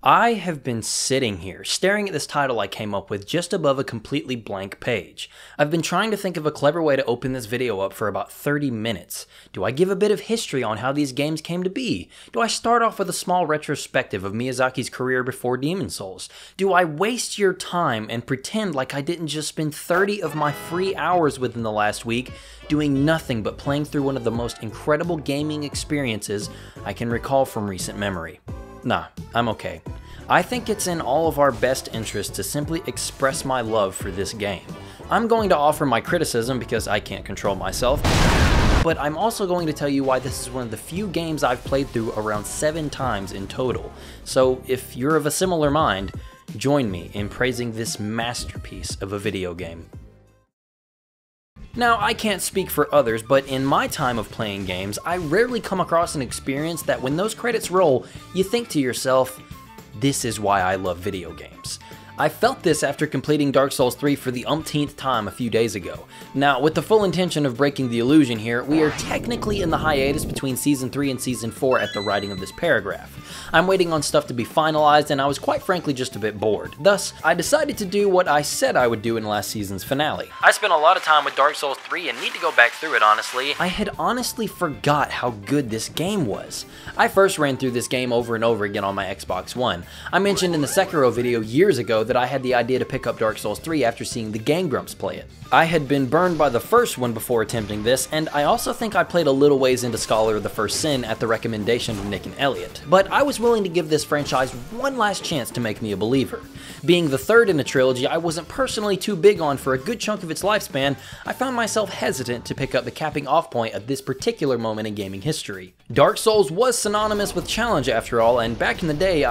I have been sitting here, staring at this title I came up with just above a completely blank page. I've been trying to think of a clever way to open this video up for about 30 minutes. Do I give a bit of history on how these games came to be? Do I start off with a small retrospective of Miyazaki's career before Demon's Souls? Do I waste your time and pretend like I didn't just spend 30 of my free hours within the last week doing nothing but playing through one of the most incredible gaming experiences I can recall from recent memory? Nah, I'm okay. I think it's in all of our best interest to simply express my love for this game. I'm going to offer my criticism because I can't control myself, but I'm also going to tell you why this is one of the few games I've played through around 7 times in total. So if you're of a similar mind, join me in praising this masterpiece of a video game. Now, I can't speak for others, but in my time of playing games, I rarely come across an experience that when those credits roll, you think to yourself, this is why I love video games. I felt this after completing Dark Souls 3 for the umpteenth time a few days ago. Now, with the full intention of breaking the illusion here, we are technically in the hiatus between Season 3 and Season 4 at the writing of this paragraph. I'm waiting on stuff to be finalized, and I was quite frankly just a bit bored. Thus, I decided to do what I said I would do in last season's finale. I spent a lot of time with Dark Souls 3 and need to go back through it, honestly. I had honestly forgot how good this game was. I first ran through this game over and over again on my Xbox One. I mentioned in the Sekiro video years ago that I had the idea to pick up Dark Souls 3 after seeing the Game Grumps play it. I had been burned by the first one before attempting this, and I also think I played a little ways into Scholar of the First Sin at the recommendation of Nick and Elliott. But I was willing to give this franchise one last chance to make me a believer. Being the third in a trilogy I wasn't personally too big on for a good chunk of its lifespan, I found myself hesitant to pick up the capping off point of this particular moment in gaming history. Dark Souls was synonymous with challenge after all, and back in the day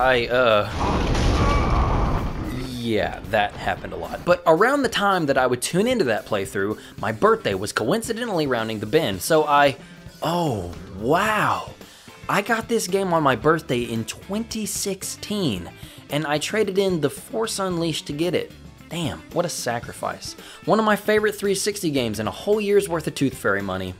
yeah, that happened a lot. But around the time that I would tune into that playthrough, my birthday was coincidentally rounding the bend, so oh wow! I got this game on my birthday in 2016, and I traded in The Force Unleashed to get it. Damn, what a sacrifice. One of my favorite 360 games and a whole year's worth of Tooth Fairy money.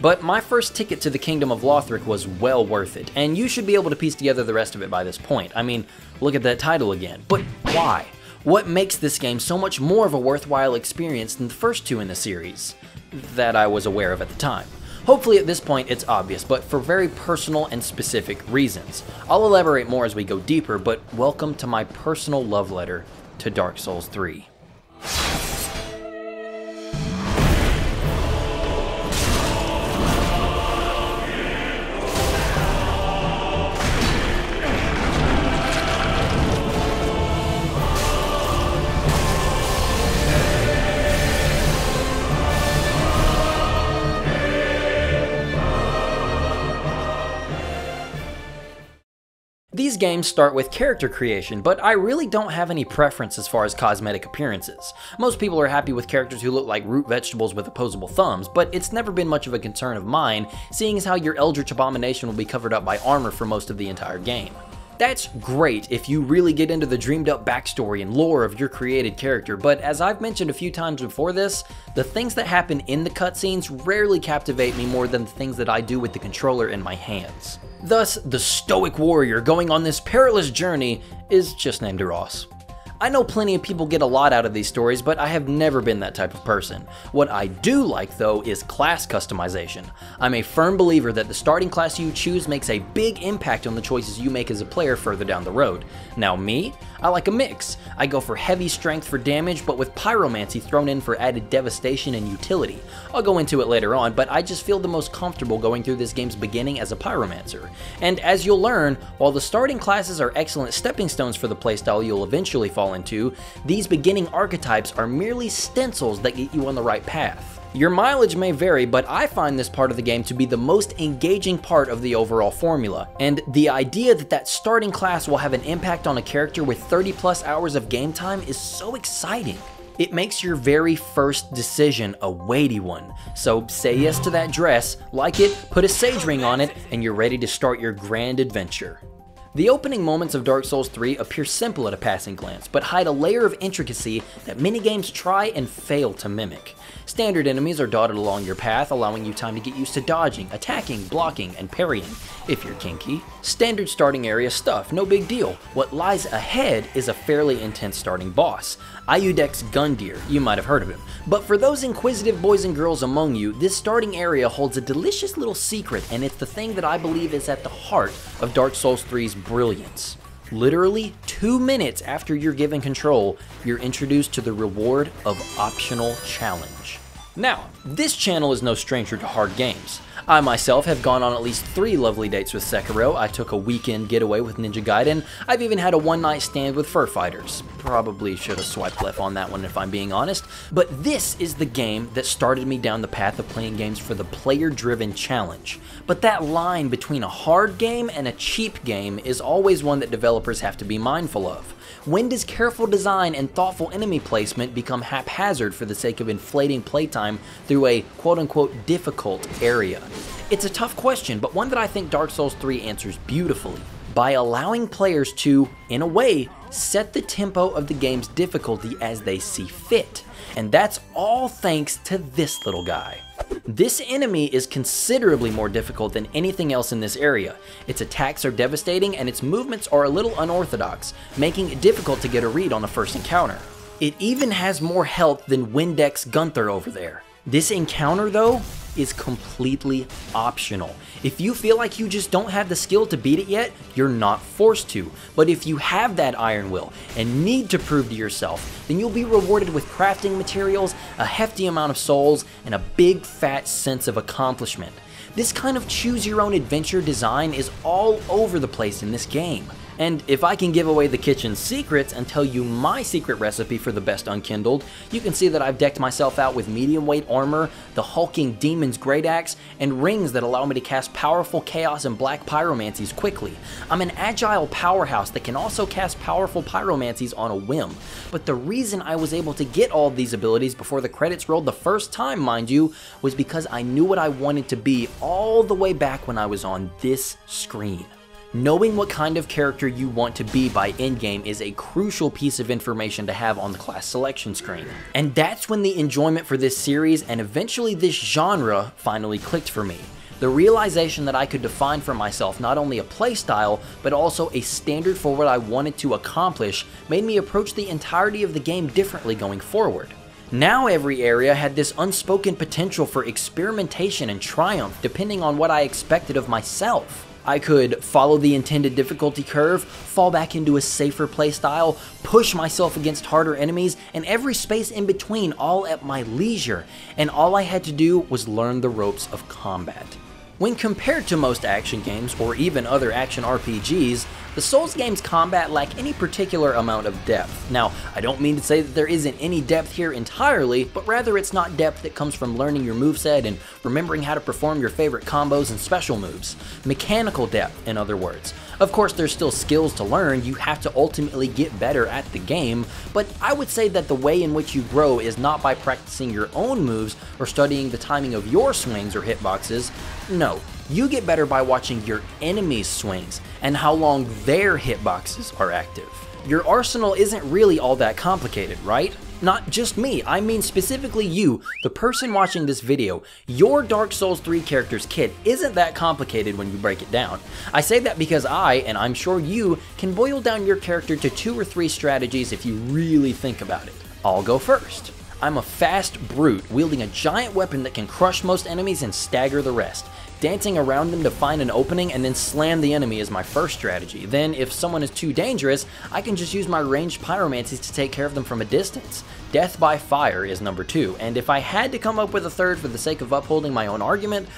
But my first ticket to the Kingdom of Lothric was well worth it, and you should be able to piece together the rest of it by this point. I mean, look at that title again. But why? What makes this game so much more of a worthwhile experience than the first two in the series that I was aware of at the time? Hopefully at this point it's obvious, but for very personal and specific reasons. I'll elaborate more as we go deeper, but welcome to my personal love letter to Dark Souls 3. These games start with character creation, but I really don't have any preference as far as cosmetic appearances. Most people are happy with characters who look like root vegetables with opposable thumbs, but it's never been much of a concern of mine, seeing as how your Eldritch Abomination will be covered up by armor for most of the entire game. That's great if you really get into the dreamed up backstory and lore of your created character, but as I've mentioned a few times before this, the things that happen in the cutscenes rarely captivate me more than the things that I do with the controller in my hands. Thus, the stoic warrior going on this perilous journey is just named Ross. I know plenty of people get a lot out of these stories, but I have never been that type of person. What I do like, though, is class customization. I'm a firm believer that the starting class you choose makes a big impact on the choices you make as a player further down the road. Now me, I like a mix. I go for heavy strength for damage, but with pyromancy thrown in for added devastation and utility. I'll go into it later on, but I just feel the most comfortable going through this game's beginning as a pyromancer. And as you'll learn, while the starting classes are excellent stepping stones for the playstyle you'll eventually fall into, these beginning archetypes are merely stencils that get you on the right path. Your mileage may vary, but I find this part of the game to be the most engaging part of the overall formula, and the idea that that starting class will have an impact on a character with 30+ hours of game time is so exciting. It makes your very first decision a weighty one, so say yes to that dress, like it, put a sage ring on it, and you're ready to start your grand adventure. The opening moments of Dark Souls 3 appear simple at a passing glance, but hide a layer of intricacy that many games try and fail to mimic. Standard enemies are dotted along your path, allowing you time to get used to dodging, attacking, blocking, and parrying, if you're kinky. Standard starting area stuff, no big deal. What lies ahead is a fairly intense starting boss, Ayudek's Gundyr, you might have heard of him. But for those inquisitive boys and girls among you, this starting area holds a delicious little secret, and it's the thing that I believe is at the heart of Dark Souls 3's brilliance. Literally 2 minutes after you're given control, you're introduced to the reward of optional challenge. Now, this channel is no stranger to hard games. I myself have gone on at least 3 lovely dates with Sekiro. I took a weekend getaway with Ninja Gaiden. I've even had a one-night stand with Fur Fighters. Probably should have swiped left on that one if I'm being honest. But this is the game that started me down the path of playing games for the player-driven challenge. But that line between a hard game and a cheap game is always one that developers have to be mindful of. When does careful design and thoughtful enemy placement become haphazard for the sake of inflating playtime through a quote-unquote difficult area? It's a tough question, but one that I think Dark Souls 3 answers beautifully, by allowing players to, in a way, set the tempo of the game's difficulty as they see fit. And that's all thanks to this little guy. This enemy is considerably more difficult than anything else in this area. Its attacks are devastating and its movements are a little unorthodox, making it difficult to get a read on the first encounter. It even has more health than Windex Gunther over there. This encounter, though, is completely optional. If you feel like you just don't have the skill to beat it yet, you're not forced to. But if you have that iron will and need to prove to yourself, then you'll be rewarded with crafting materials, a hefty amount of souls, and a big fat sense of accomplishment. This kind of choose-your-own-adventure design is all over the place in this game. And if I can give away the kitchen secrets and tell you my secret recipe for the best unkindled, you can see that I've decked myself out with medium weight armor, the hulking demon's great axe, and rings that allow me to cast powerful chaos and black pyromancies quickly. I'm an agile powerhouse that can also cast powerful pyromancies on a whim. But the reason I was able to get all of these abilities before the credits rolled the first time, mind you, was because I knew what I wanted to be all the way back when I was on this screen. Knowing what kind of character you want to be by endgame is a crucial piece of information to have on the class selection screen. And that's when the enjoyment for this series and eventually this genre finally clicked for me. The realization that I could define for myself not only a playstyle, but also a standard for what I wanted to accomplish made me approach the entirety of the game differently going forward. Now every area had this unspoken potential for experimentation and triumph depending on what I expected of myself. I could follow the intended difficulty curve, fall back into a safer playstyle, push myself against harder enemies, and every space in between all at my leisure, and all I had to do was learn the ropes of combat. When compared to most action games, or even other action RPGs, the Souls games' combat lack any particular amount of depth. Now, I don't mean to say that there isn't any depth here entirely, but rather it's not depth that comes from learning your moveset and remembering how to perform your favorite combos and special moves. Mechanical depth, in other words. Of course, there's still skills to learn, you have to ultimately get better at the game, but I would say that the way in which you grow is not by practicing your own moves or studying the timing of your swings or hitboxes. No, you get better by watching your enemies' swings and how long their hitboxes are active. Your arsenal isn't really all that complicated, right? Not just me, I mean specifically you, the person watching this video. Your Dark Souls 3 character's kit isn't that complicated when you break it down. I say that because I, and I'm sure you, can boil down your character to 2 or 3 strategies if you really think about it. I'll go first. I'm a fast brute, wielding a giant weapon that can crush most enemies and stagger the rest. Dancing around them to find an opening and then slam the enemy is my first strategy. Then, if someone is too dangerous, I can just use my ranged pyromancies to take care of them from a distance. Death by fire is number 2, and if I had to come up with a third for the sake of upholding my own argument,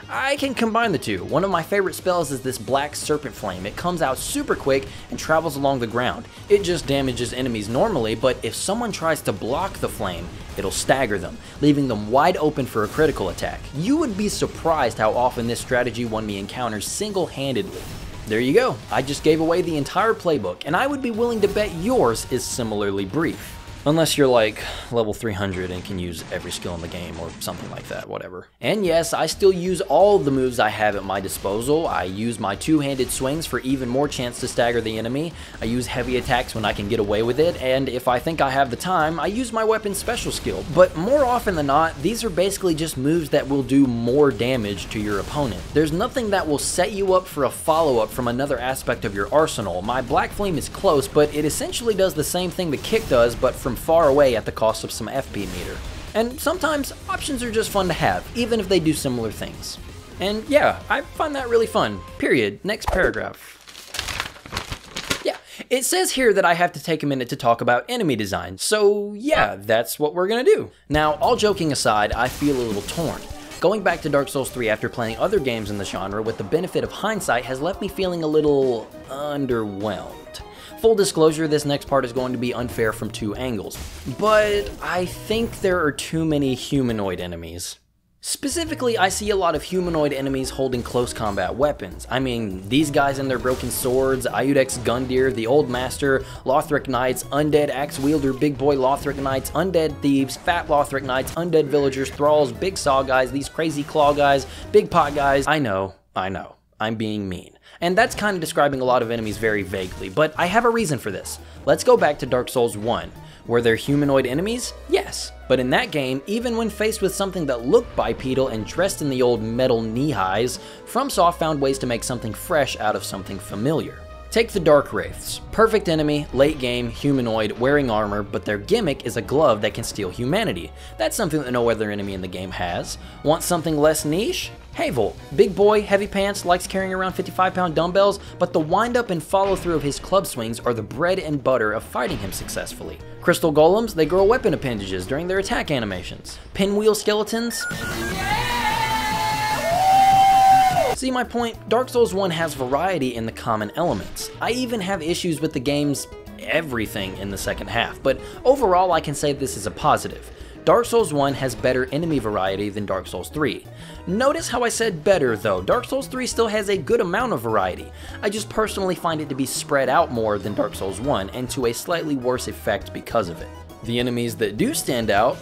I can combine the two. One of my favorite spells is this Black Serpent Flame. It comes out super quick and travels along the ground. It just damages enemies normally, but if someone tries to block the flame, it'll stagger them, leaving them wide open for a critical attack. You would be surprised how often this strategy won me encounters single-handedly. There you go, I just gave away the entire playbook, and I would be willing to bet yours is similarly brief. Unless you're like level 300 and can use every skill in the game or something like that, whatever. And yes, I still use all the moves I have at my disposal. I use my two-handed swings for even more chance to stagger the enemy. I use heavy attacks when I can get away with it, and if I think I have the time, I use my weapon's special skill. But more often than not, these are basically just moves that will do more damage to your opponent. There's nothing that will set you up for a follow-up from another aspect of your arsenal. My Black Flame is close, but it essentially does the same thing the kick does, but from far away at the cost of some FP meter. And sometimes options are just fun to have, even if they do similar things. And yeah, I find that really fun. Period. Next paragraph. Yeah, it says here that I have to take a minute to talk about enemy design, so yeah, that's what we're gonna do. Now, all joking aside, I feel a little torn. Going back to Dark Souls 3 after playing other games in the genre with the benefit of hindsight has left me feeling a little underwhelmed. Full disclosure, this next part is going to be unfair from two angles, but I think there are too many humanoid enemies. Specifically, I see a lot of humanoid enemies holding close combat weapons. I mean, these guys and their broken swords, Iudex Gundyr, the Old Master, Lothric Knights, Undead Axe Wielder, Big Boy Lothric Knights, Undead Thieves, Fat Lothric Knights, Undead Villagers, Thralls, Big Saw guys, these crazy claw guys, Big Pot guys. I know, I'm being mean. And that's kind of describing a lot of enemies very vaguely, but I have a reason for this. Let's go back to Dark Souls 1. Were there humanoid enemies? Yes. But in that game, even when faced with something that looked bipedal and dressed in the old metal knee-highs, FromSoft found ways to make something fresh out of something familiar. Take the Dark Wraiths. Perfect enemy, late game, humanoid, wearing armor, but their gimmick is a glove that can steal humanity. That's something that no other enemy in the game has. Want something less niche? Havel. Big boy, heavy pants, likes carrying around 55-pound dumbbells, but the wind-up and follow-through of his club swings are the bread and butter of fighting him successfully. Crystal Golems, they grow weapon appendages during their attack animations. Pinwheel Skeletons? See my point? Dark Souls 1 has variety in the common elements. I even have issues with the game's everything in the second half, but overall I can say this is a positive. Dark Souls 1 has better enemy variety than Dark Souls 3. Notice how I said better though. Dark Souls 3 still has a good amount of variety. I just personally find it to be spread out more than Dark Souls 1 and to a slightly worse effect because of it. The enemies that do stand out,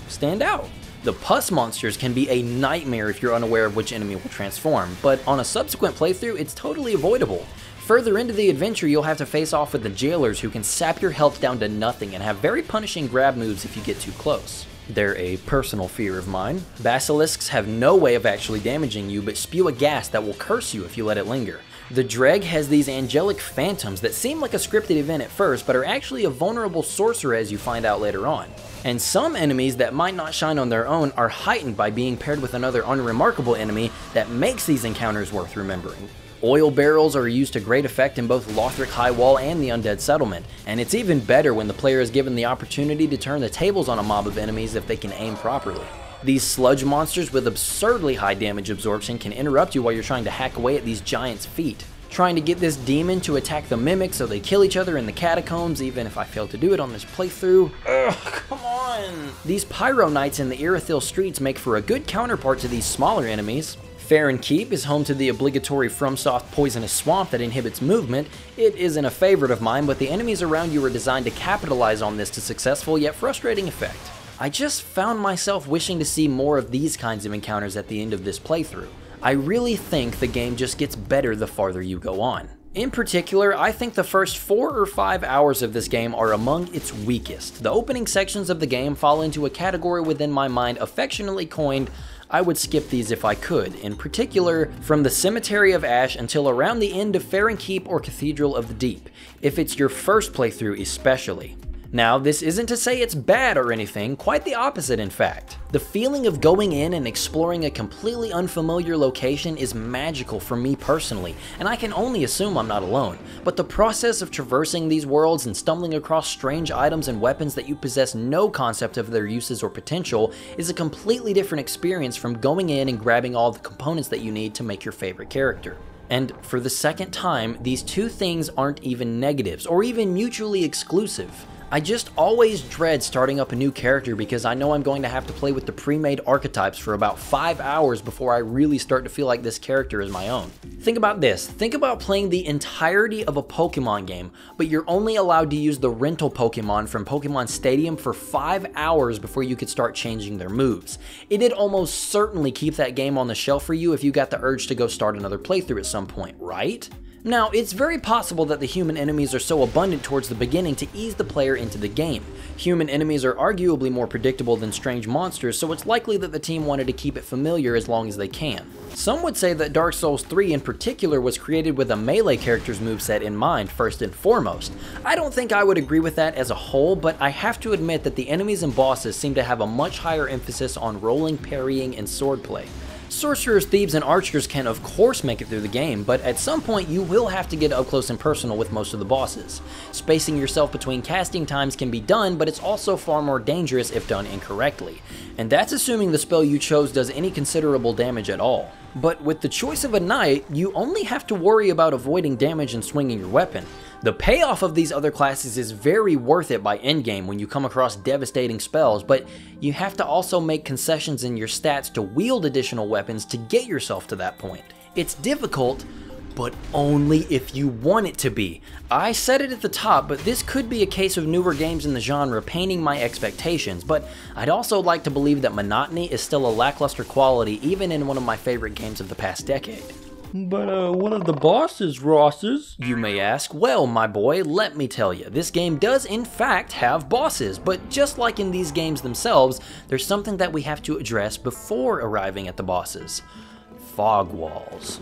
stand out. The pus monsters can be a nightmare if you're unaware of which enemy will transform, but on a subsequent playthrough it's totally avoidable. Further into the adventure, you'll have to face off with the jailers who can sap your health down to nothing and have very punishing grab moves if you get too close. They're a personal fear of mine. Basilisks have no way of actually damaging you but spew a gas that will curse you if you let it linger. The Dreg has these angelic phantoms that seem like a scripted event at first but are actually a vulnerable sorcerer as you find out later on. And some enemies that might not shine on their own are heightened by being paired with another unremarkable enemy that makes these encounters worth remembering. Oil barrels are used to great effect in both Lothric High Wall and the Undead Settlement, and it's even better when the player is given the opportunity to turn the tables on a mob of enemies if they can aim properly. These sludge monsters with absurdly high damage absorption can interrupt you while you're trying to hack away at these giants' feet. Trying to get this demon to attack the mimics so they kill each other in the catacombs, even if I failed to do it on this playthrough. Ugh, come on! These Pyro Knights in the Irithyll streets make for a good counterpart to these smaller enemies. Farron Keep is home to the obligatory FromSoft poisonous swamp that inhibits movement. It isn't a favorite of mine, but the enemies around you are designed to capitalize on this to successful yet frustrating effect. I just found myself wishing to see more of these kinds of encounters at the end of this playthrough. I really think the game just gets better the farther you go on. In particular, I think the first 4 or 5 hours of this game are among its weakest. The opening sections of the game fall into a category within my mind affectionately coined, I would skip these if I could, in particular from the Cemetery of Ash until around the end of Farron Keep or Cathedral of the Deep, if it's your first playthrough especially. Now, this isn't to say it's bad or anything, quite the opposite in fact. The feeling of going in and exploring a completely unfamiliar location is magical for me personally, and I can only assume I'm not alone. But the process of traversing these worlds and stumbling across strange items and weapons that you possess no concept of their uses or potential is a completely different experience from going in and grabbing all the components that you need to make your favorite character. And for the second time, these two things aren't even negatives, or even mutually exclusive. I just always dread starting up a new character because I know I'm going to have to play with the pre-made archetypes for about 5 hours before I really start to feel like this character is my own. Think about this. Think about playing the entirety of a Pokemon game, but you're only allowed to use the rental Pokemon from Pokemon Stadium for 5 hours before you could start changing their moves. It'd almost certainly keep that game on the shelf for you if you got the urge to go start another playthrough at some point, right? Now, it's very possible that the human enemies are so abundant towards the beginning to ease the player into the game. Human enemies are arguably more predictable than strange monsters, so it's likely that the team wanted to keep it familiar as long as they can. Some would say that Dark Souls 3 in particular was created with a melee character's moveset in mind first and foremost. I don't think I would agree with that as a whole, but I have to admit that the enemies and bosses seem to have a much higher emphasis on rolling, parrying, and swordplay. Sorcerers, thieves, and archers can of course make it through the game, but at some point you will have to get up close and personal with most of the bosses. Spacing yourself between casting times can be done, but it's also far more dangerous if done incorrectly. And that's assuming the spell you chose does any considerable damage at all. But with the choice of a knight, you only have to worry about avoiding damage and swinging your weapon. The payoff of these other classes is very worth it by endgame when you come across devastating spells, but you have to also make concessions in your stats to wield additional weapons to get yourself to that point. It's difficult, but only if you want it to be. I said it at the top, but this could be a case of newer games in the genre painting my expectations, but I'd also like to believe that monotony is still a lackluster quality even in one of my favorite games of the past decade. But what are the bosses, Rosses? You may ask. Well, my boy, let me tell you, this game does in fact have bosses, but just like in these games themselves, there's something that we have to address before arriving at the bosses. Fog walls.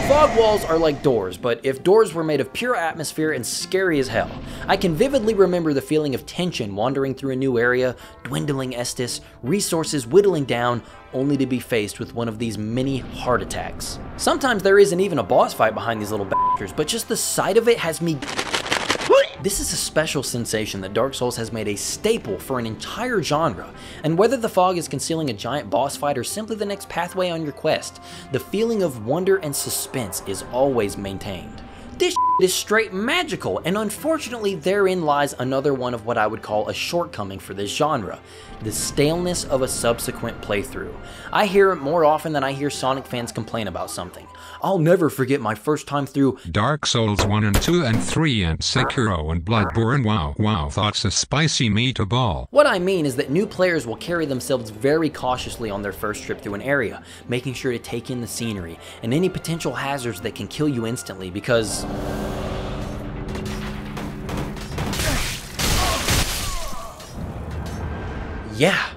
Fog walls are like doors, but if doors were made of pure atmosphere and scary as hell. I can vividly remember the feeling of tension wandering through a new area, dwindling Estus, resources whittling down, only to be faced with one of these mini heart attacks. Sometimes there isn't even a boss fight behind these little bastards, but just the sight of it has me... This is a special sensation that Dark Souls has made a staple for an entire genre, and whether the fog is concealing a giant boss fight or simply the next pathway on your quest, the feeling of wonder and suspense is always maintained. This is straight magical, and unfortunately therein lies another one of what I would call a shortcoming for this genre, the staleness of a subsequent playthrough. I hear it more often than I hear Sonic fans complain about something. I'll never forget my first time through Dark Souls 1 and 2 and 3 and Sekiro and Bloodborne. Wow, that's a spicy meatball. What I mean is that new players will carry themselves very cautiously on their first trip through an area, making sure to take in the scenery and any potential hazards that can kill you instantly because... yeah,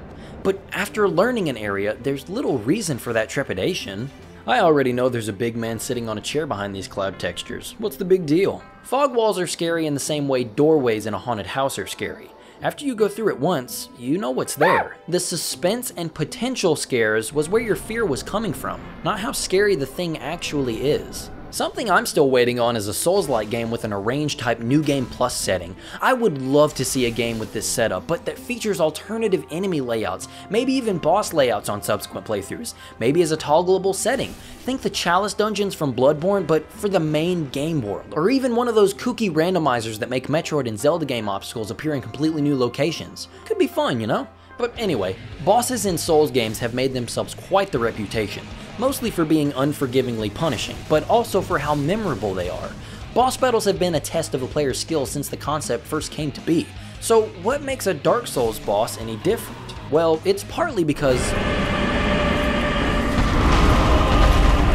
but after learning an area, there's little reason for that trepidation. I already know there's a big man sitting on a chair behind these cloud textures. What's the big deal? Fog walls are scary in the same way doorways in a haunted house are scary. After you go through it once, you know what's there. The suspense and potential scares was where your fear was coming from, not how scary the thing actually is. Something I'm still waiting on is a Souls-like game with an Arrange type New Game Plus setting. I would love to see a game with this setup, but that features alternative enemy layouts, maybe even boss layouts on subsequent playthroughs, maybe as a toggleable setting. Think the Chalice dungeons from Bloodborne, but for the main game world. Or even one of those kooky randomizers that make Metroid and Zelda game obstacles appear in completely new locations. Could be fun, you know? But anyway, bosses in Souls games have made themselves quite the reputation, mostly for being unforgivingly punishing, but also for how memorable they are. Boss battles have been a test of a player's skill since the concept first came to be. So what makes a Dark Souls boss any different? Well, it's partly because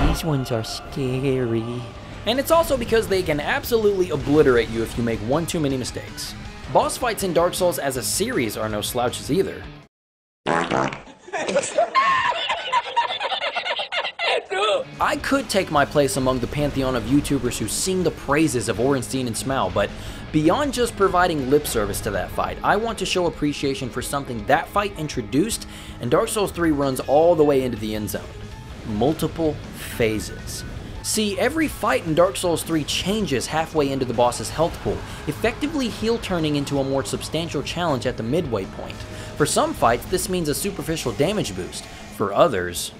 these ones are scary. And it's also because they can absolutely obliterate you if you make one too many mistakes. Boss fights in Dark Souls as a series are no slouches either. I could take my place among the pantheon of YouTubers who sing the praises of Orenstein and Smaug, but beyond just providing lip service to that fight, I want to show appreciation for something that fight introduced, and Dark Souls 3 runs all the way into the end zone. Multiple phases. See, every fight in Dark Souls 3 changes halfway into the boss's health pool, effectively heel turning into a more substantial challenge at the midway point. For some fights, this means a superficial damage boost. For others...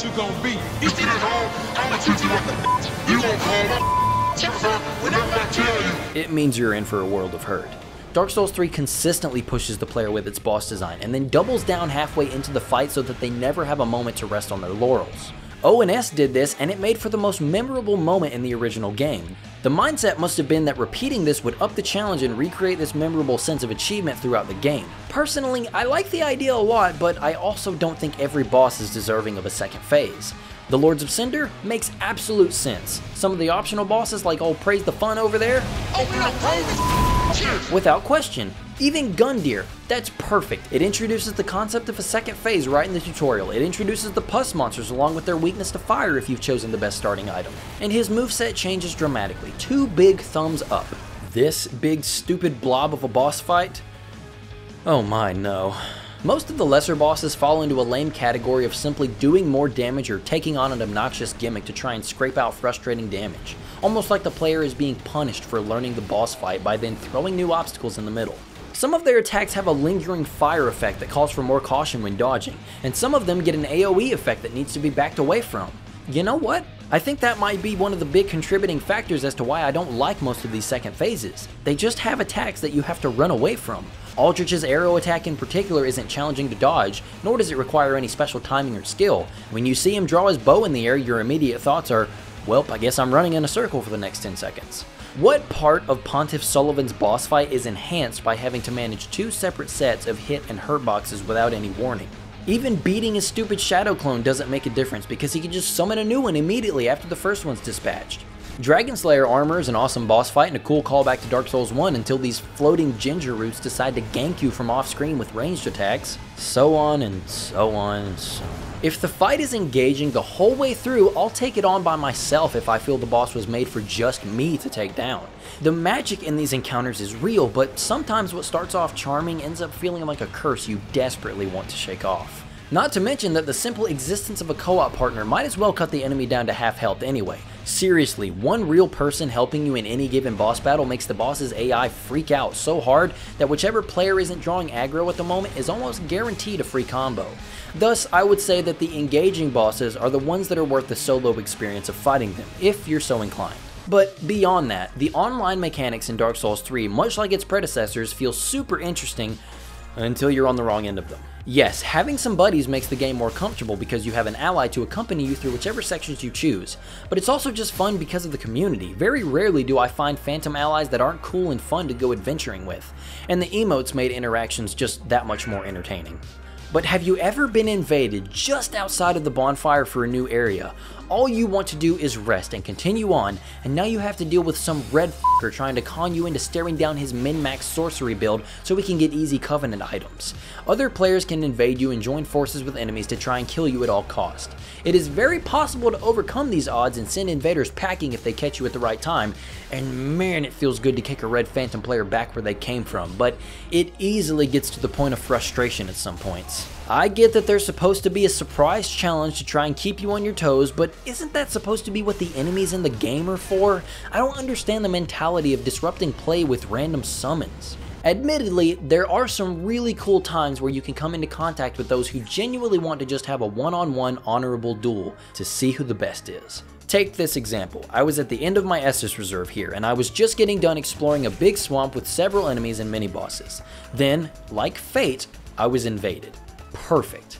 you gon' be. You see this home, I'ma treat you like a bitch. You gon' call my temper whenever I tell you. It means you're in for a world of hurt. Dark Souls 3 consistently pushes the player with its boss design and then doubles down halfway into the fight so that they never have a moment to rest on their laurels. ONS did this, and it made for the most memorable moment in the original game. The mindset must have been that repeating this would up the challenge and recreate this memorable sense of achievement throughout the game. Personally, I like the idea a lot, but I also don't think every boss is deserving of a second phase. The Lords of Cinder makes absolute sense. Some of the optional bosses like old Praise the Fun over there, without question. Even Gundyr, that's perfect. It introduces the concept of a second phase right in the tutorial. It introduces the pus monsters along with their weakness to fire if you've chosen the best starting item. And his moveset changes dramatically. 2 big thumbs up. This big stupid blob of a boss fight? Oh my, no. Most of the lesser bosses fall into a lame category of simply doing more damage or taking on an obnoxious gimmick to try and scrape out frustrating damage. Almost like the player is being punished for learning the boss fight by then throwing new obstacles in the middle. Some of their attacks have a lingering fire effect that calls for more caution when dodging, and some of them get an AoE effect that needs to be backed away from. You know what? I think that might be one of the big contributing factors as to why I don't like most of these second phases. They just have attacks that you have to run away from. Aldrich's arrow attack in particular isn't challenging to dodge, nor does it require any special timing or skill. When you see him draw his bow in the air, your immediate thoughts are, well, I guess I'm running in a circle for the next 10 seconds. What part of Pontiff Sullivan's boss fight is enhanced by having to manage 2 separate sets of hit and hurt boxes without any warning? Even beating his stupid shadow clone doesn't make a difference because he can just summon a new one immediately after the first one's dispatched. Dragon Slayer armor is an awesome boss fight and a cool callback to Dark Souls 1 until these floating ginger roots decide to gank you from off screen with ranged attacks. So on and so on and so on. If the fight is engaging the whole way through, I'll take it on by myself if I feel the boss was made for just me to take down. The magic in these encounters is real, but sometimes what starts off charming ends up feeling like a curse you desperately want to shake off. Not to mention that the simple existence of a co-op partner might as well cut the enemy down to half health anyway. Seriously, one real person helping you in any given boss battle makes the boss's AI freak out so hard that whichever player isn't drawing aggro at the moment is almost guaranteed a free combo. Thus, I would say that the engaging bosses are the ones that are worth the solo experience of fighting them, if you're so inclined. But beyond that, the online mechanics in Dark Souls 3, much like its predecessors, feel super interesting until you're on the wrong end of them. Yes, having some buddies makes the game more comfortable because you have an ally to accompany you through whichever sections you choose, but it's also just fun because of the community. Very rarely do I find phantom allies that aren't cool and fun to go adventuring with, and the emotes made interactions just that much more entertaining. But have you ever been invaded just outside of the bonfire for a new area? All you want to do is rest and continue on, and now you have to deal with some red f***er trying to con you into staring down his min-max sorcery build so he can get easy covenant items. Other players can invade you and join forces with enemies to try and kill you at all cost. It is very possible to overcome these odds and send invaders packing if they catch you at the right time, and man, it feels good to kick a red phantom player back where they came from, but it easily gets to the point of frustration at some points. I get that there's supposed to be a surprise challenge to try and keep you on your toes, but isn't that supposed to be what the enemies in the game are for? I don't understand the mentality of disrupting play with random summons. Admittedly, there are some really cool times where you can come into contact with those who genuinely want to just have a one-on-one honorable duel to see who the best is. Take this example. I was at the end of my Estus reserve here, and I was just getting done exploring a big swamp with several enemies and mini-bosses. Then, like fate, I was invaded. Perfect.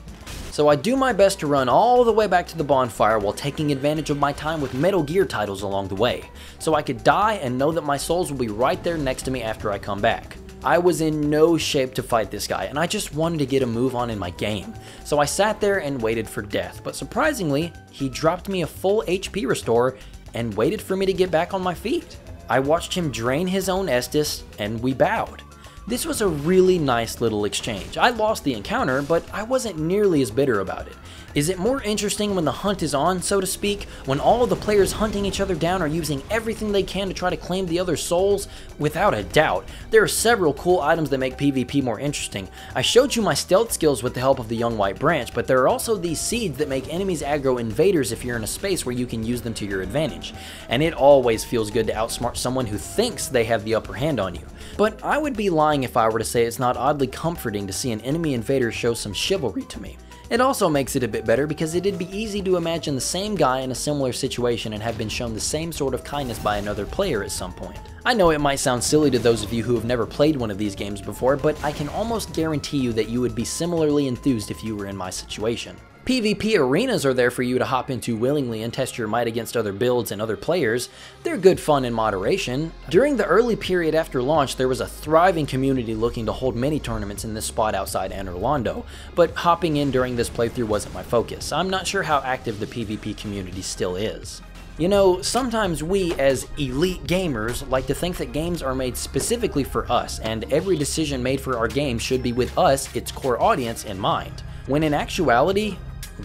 So I do my best to run all the way back to the bonfire while taking advantage of my time with Metal Gear titles along the way, so I could die and know that my souls will be right there next to me after I come back. I was in no shape to fight this guy, and I just wanted to get a move on in my game, so I sat there and waited for death, but surprisingly, he dropped me a full HP restore and waited for me to get back on my feet. I watched him drain his own Estus, and we bowed. This was a really nice little exchange. I lost the encounter, but I wasn't nearly as bitter about it. Is it more interesting when the hunt is on, so to speak, when all of the players hunting each other down are using everything they can to try to claim the other's souls? Without a doubt. There are several cool items that make PvP more interesting. I showed you my stealth skills with the help of the Young White Branch, but there are also these seeds that make enemies aggro invaders if you're in a space where you can use them to your advantage. And it always feels good to outsmart someone who thinks they have the upper hand on you. But I would be lying if I were to say it's not oddly comforting to see an enemy invader show some chivalry to me. It also makes it a bit better because it'd be easy to imagine the same guy in a similar situation and have been shown the same sort of kindness by another player at some point. I know it might sound silly to those of you who have never played one of these games before, but I can almost guarantee you that you would be similarly enthused if you were in my situation. PvP arenas are there for you to hop into willingly and test your might against other builds and other players. They're good fun in moderation. During the early period after launch, there was a thriving community looking to hold many tournaments in this spot outside Anne Orlando, but hopping in during this playthrough wasn't my focus. I'm not sure how active the PvP community still is. You know, sometimes we as elite gamers like to think that games are made specifically for us, and every decision made for our game should be with us, its core audience, in mind, when in actuality,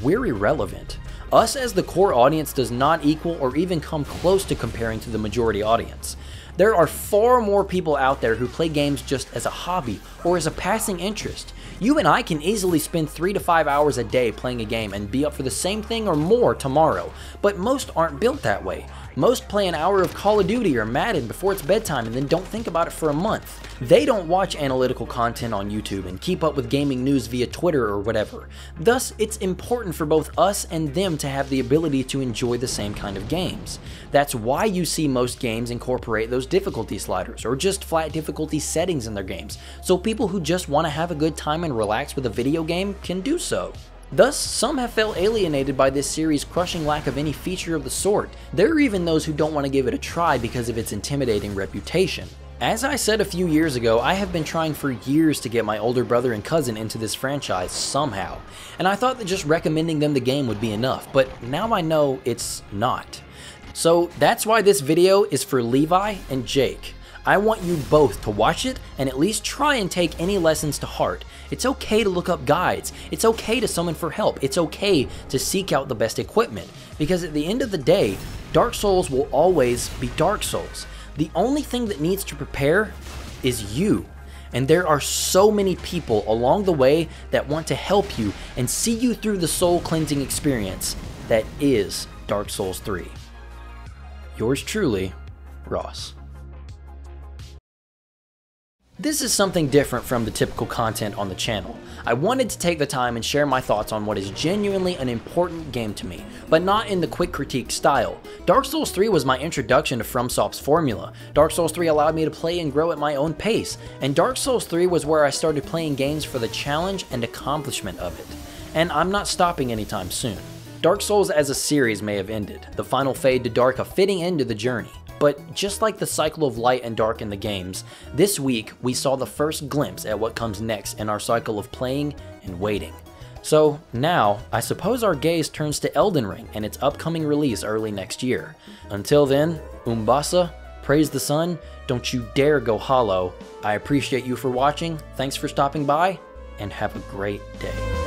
we're irrelevant. Us as the core audience does not equal or even come close to comparing to the majority audience. There are far more people out there who play games just as a hobby or as a passing interest. You and I can easily spend 3 to 5 hours a day playing a game and be up for the same thing or more tomorrow, but most aren't built that way. Most play an hour of Call of Duty or Madden before it's bedtime and then don't think about it for a month. They don't watch analytical content on YouTube and keep up with gaming news via Twitter or whatever. Thus, it's important for both us and them to have the ability to enjoy the same kind of games. That's why you see most games incorporate those difficulty sliders or just flat difficulty settings in their games, so people who just want to have a good time and relax with a video game can do so. Thus, some have felt alienated by this series' crushing lack of any feature of the sort. There are even those who don't want to give it a try because of its intimidating reputation. As I said a few years ago, I have been trying for years to get my older brother and cousin into this franchise somehow, and I thought that just recommending them the game would be enough, but now I know it's not. So that's why this video is for Levi and Jake. I want you both to watch it and at least try and take any lessons to heart. It's okay to look up guides. It's okay to summon for help. It's okay to seek out the best equipment. Because at the end of the day, Dark Souls will always be Dark Souls. The only thing that needs to prepare is you. And there are so many people along the way that want to help you and see you through the soul cleansing experience that is Dark Souls 3. Yours truly, Ross. This is something different from the typical content on the channel. I wanted to take the time and share my thoughts on what is genuinely an important game to me, but not in the quick critique style. Dark Souls 3 was my introduction to FromSoft's formula. Dark Souls 3 allowed me to play and grow at my own pace, and Dark Souls 3 was where I started playing games for the challenge and accomplishment of it. And I'm not stopping anytime soon. Dark Souls as a series may have ended, the final fade to dark a fitting end to the journey. But just like the cycle of light and dark in the games, this week we saw the first glimpse at what comes next in our cycle of playing and waiting. So now, I suppose our gaze turns to Elden Ring and its upcoming release early next year. Until then, Umbasa, praise the sun, don't you dare go hollow. I appreciate you for watching, thanks for stopping by, and have a great day.